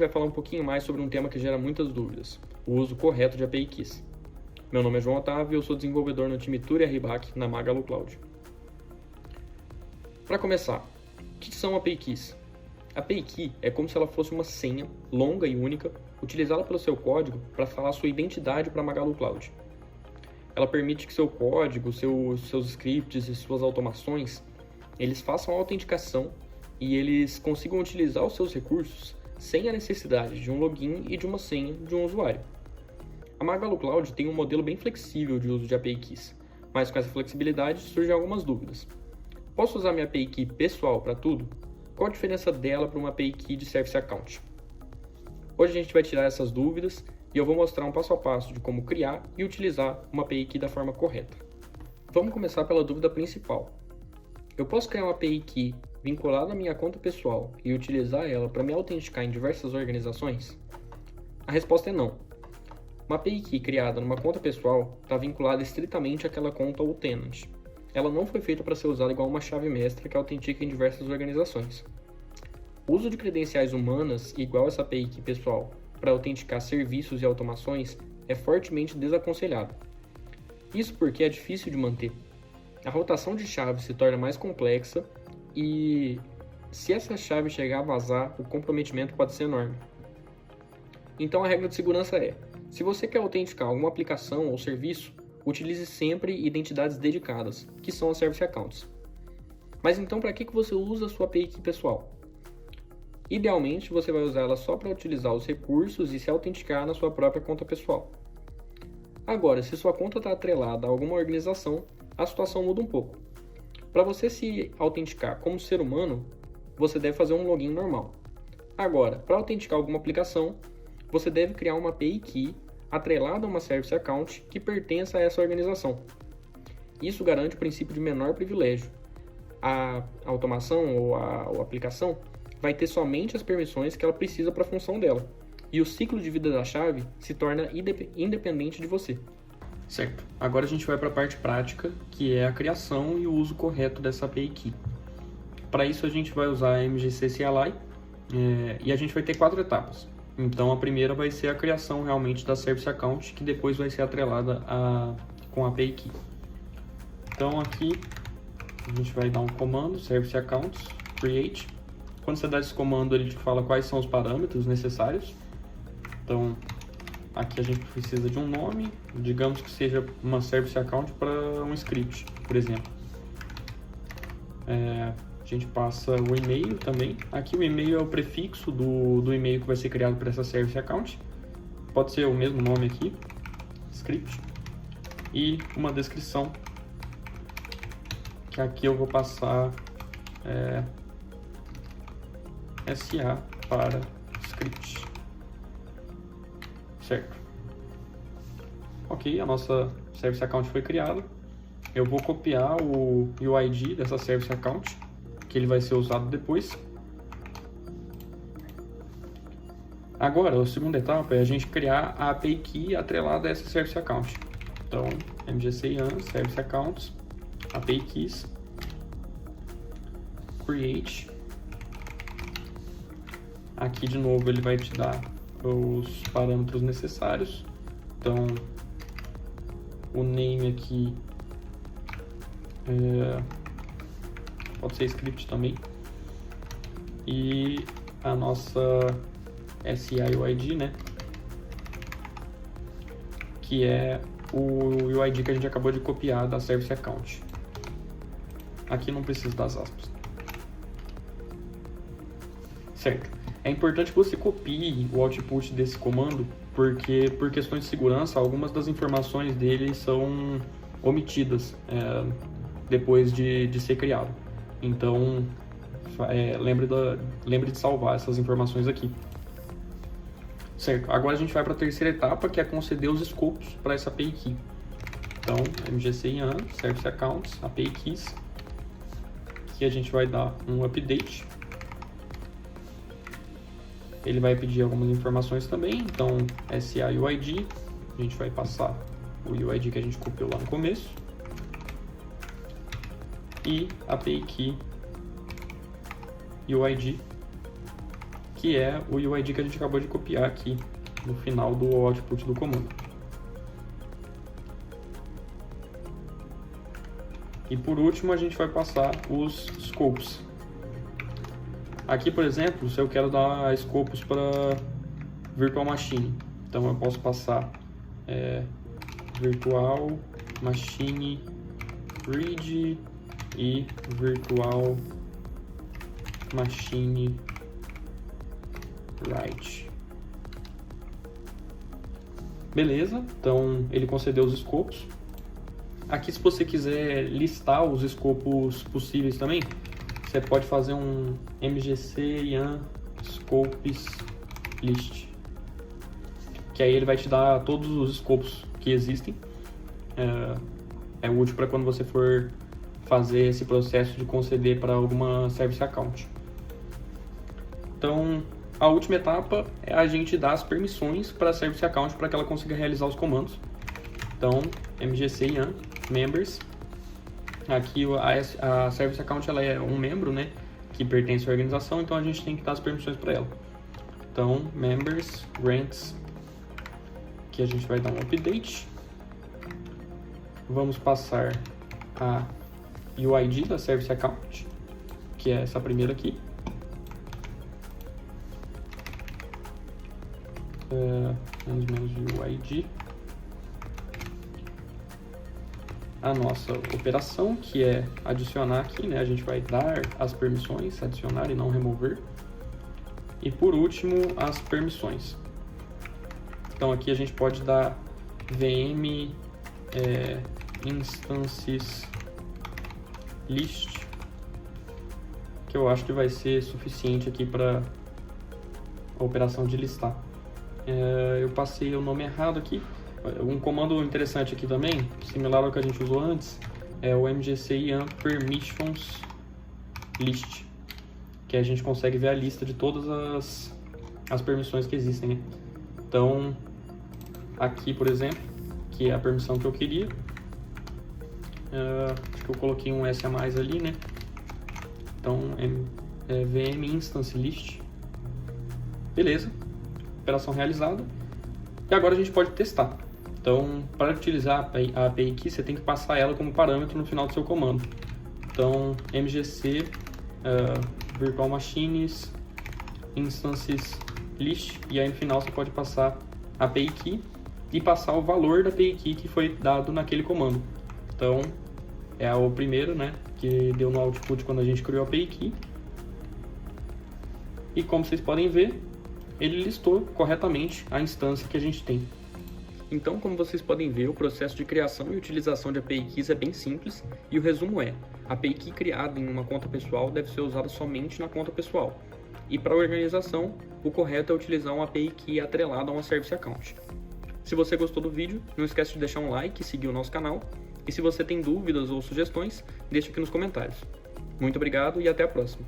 vai falar um pouquinho mais sobre um tema que gera muitas dúvidas, o uso correto de API Keys. Meu nome é João Otávio e eu sou desenvolvedor no time Turi RBAC na Magalu Cloud. Para começar, o que são API Keys? API Key é como se ela fosse uma senha longa e única, utilizada pelo seu código para falar sua identidade para a Magalu Cloud. Ela permite que seu código, seus scripts e suas automações, eles façam a autenticação e eles consigam utilizar os seus recursos sem a necessidade de um login e de uma senha de um usuário. A Magalu Cloud tem um modelo bem flexível de uso de API Keys, mas com essa flexibilidade surgem algumas dúvidas. Posso usar minha API Key pessoal para tudo? Qual a diferença dela para uma API Key de Service Account? Hoje a gente vai tirar essas dúvidas e eu vou mostrar um passo a passo de como criar e utilizar uma API Key da forma correta. Vamos começar pela dúvida principal. Eu posso criar uma API Key vinculada à minha conta pessoal e utilizar ela para me autenticar em diversas organizações? A resposta é não. Uma API Key criada numa conta pessoal está vinculada estritamente àquela conta ou tenant. Ela não foi feita para ser usada igual uma chave mestra que autentica em diversas organizações. O uso de credenciais humanas igual essa API Key pessoal para autenticar serviços e automações é fortemente desaconselhado. Isso porque é difícil de manter. A rotação de chaves se torna mais complexa e, se essa chave chegar a vazar, o comprometimento pode ser enorme. Então a regra de segurança é: se você quer autenticar alguma aplicação ou serviço, utilize sempre identidades dedicadas, que são as Service Accounts. Mas então para que você usa a sua API Key pessoal? Idealmente você vai usar ela só para utilizar os recursos e se autenticar na sua própria conta pessoal. Agora, se sua conta está atrelada a alguma organização, a situação muda um pouco. Para você se autenticar como ser humano, você deve fazer um login normal. Agora, para autenticar alguma aplicação, você deve criar uma API Key atrelada a uma Service Account que pertença a essa organização. Isso garante o princípio de menor privilégio. A automação ou a aplicação vai ter somente as permissões que ela precisa para a função dela, e o ciclo de vida da chave se torna independente de você. Certo, agora a gente vai para a parte prática, que é a criação e o uso correto dessa API Key. Para isso a gente vai usar a MGC CLI e a gente vai ter 4 etapas. Então a primeira vai ser a criação realmente da Service Account, que depois vai ser atrelada com a API Key. Então aqui a gente vai dar um comando, Service Accounts, create. Quando você dá esse comando, ele te fala quais são os parâmetros necessários. Então aqui a gente precisa de um nome, digamos que seja uma Service Account para um script, por exemplo. A gente passa o e-mail também. Aqui o e-mail é o prefixo do e-mail que vai ser criado para essa Service Account. Pode ser o mesmo nome aqui, script. E uma descrição, que aqui eu vou passar SA para script. Certo. Ok, a nossa Service Account foi criada. Eu vou copiar o UID dessa Service Account, que ele vai ser usado depois. Agora, a segunda etapa é a gente criar a API Key atrelada a essa Service Account. Então, MGC YAN, Service Accounts, API Keys, create. Aqui de novo ele vai te dar os parâmetros necessários. Então, o name aqui pode ser script também. E a nossa SIUID, né? Que é o UID que a gente acabou de copiar da Service Account. Aqui não precisa das aspas. Certo. É importante que você copie o output desse comando, porque por questões de segurança, algumas das informações dele são omitidas depois de ser criado. Então, lembre de salvar essas informações aqui. Certo, agora a gente vai para a terceira etapa, que é conceder os escopos para essa API Key. Então, MGC YAN, Service Accounts, API Keys, que a gente vai dar um update. Ele vai pedir algumas informações também, então SIUID, a gente vai passar o UID que a gente copiou lá no começo. E API Key UID, que é o UID que a gente acabou de copiar aqui no final do output do comando. E por último, a gente vai passar os scopes. Aqui, por exemplo, se eu quero dar scopes para Virtual Machine, então eu posso passar Virtual Machine Read e Virtual Machine Write. Beleza, então ele concedeu os scopes. Aqui, se você quiser listar os escopos possíveis também, você pode fazer um mgc yarn scopes list, que aí ele vai te dar todos os escopos que existem. É útil para quando você for fazer esse processo de conceder para alguma service account. Então, a última etapa é a gente dar as permissões para a service account para que ela consiga realizar os comandos. Então, mgc yarn members. Aqui a service account ela é um membro, né, que pertence à organização, então a gente tem que dar as permissões para ela. Então, members grants, que a gente vai dar um update. Vamos passar a UID da service account, que é essa primeira aqui. Menos UID. A nossa operação, que é adicionar aqui, né? A gente vai dar as permissões, adicionar e não remover. E por último, as permissões. Então aqui a gente pode dar VM instances list, que eu acho que vai ser suficiente aqui para a operação de listar. Eu passei o nome errado aqui. Um comando interessante aqui também, similar ao que a gente usou antes, é o mgc yarn permissions list, que a gente consegue ver a lista de todas as permissões que existem, né? Então, aqui, por exemplo, que é a permissão que eu queria, acho que eu coloquei um S a mais ali, né? Então, VM instance list. Beleza, operação realizada. E agora a gente pode testar. Então, para utilizar a API aqui, você tem que passar ela como parâmetro no final do seu comando. Então, mgc virtual machines instances list, e aí no final você pode passar a API key e passar o valor da API key que foi dado naquele comando. Então, é o primeiro, né, que deu no output quando a gente criou a API key. E como vocês podem ver, ele listou corretamente a instância que a gente tem. Então, como vocês podem ver, o processo de criação e utilização de API Keys é bem simples, e o resumo é: a API Key criada em uma conta pessoal deve ser usada somente na conta pessoal. E para a organização, o correto é utilizar uma API Key atrelada a uma Service Account. Se você gostou do vídeo, não esquece de deixar um like e seguir o nosso canal. E se você tem dúvidas ou sugestões, deixe aqui nos comentários. Muito obrigado e até a próxima!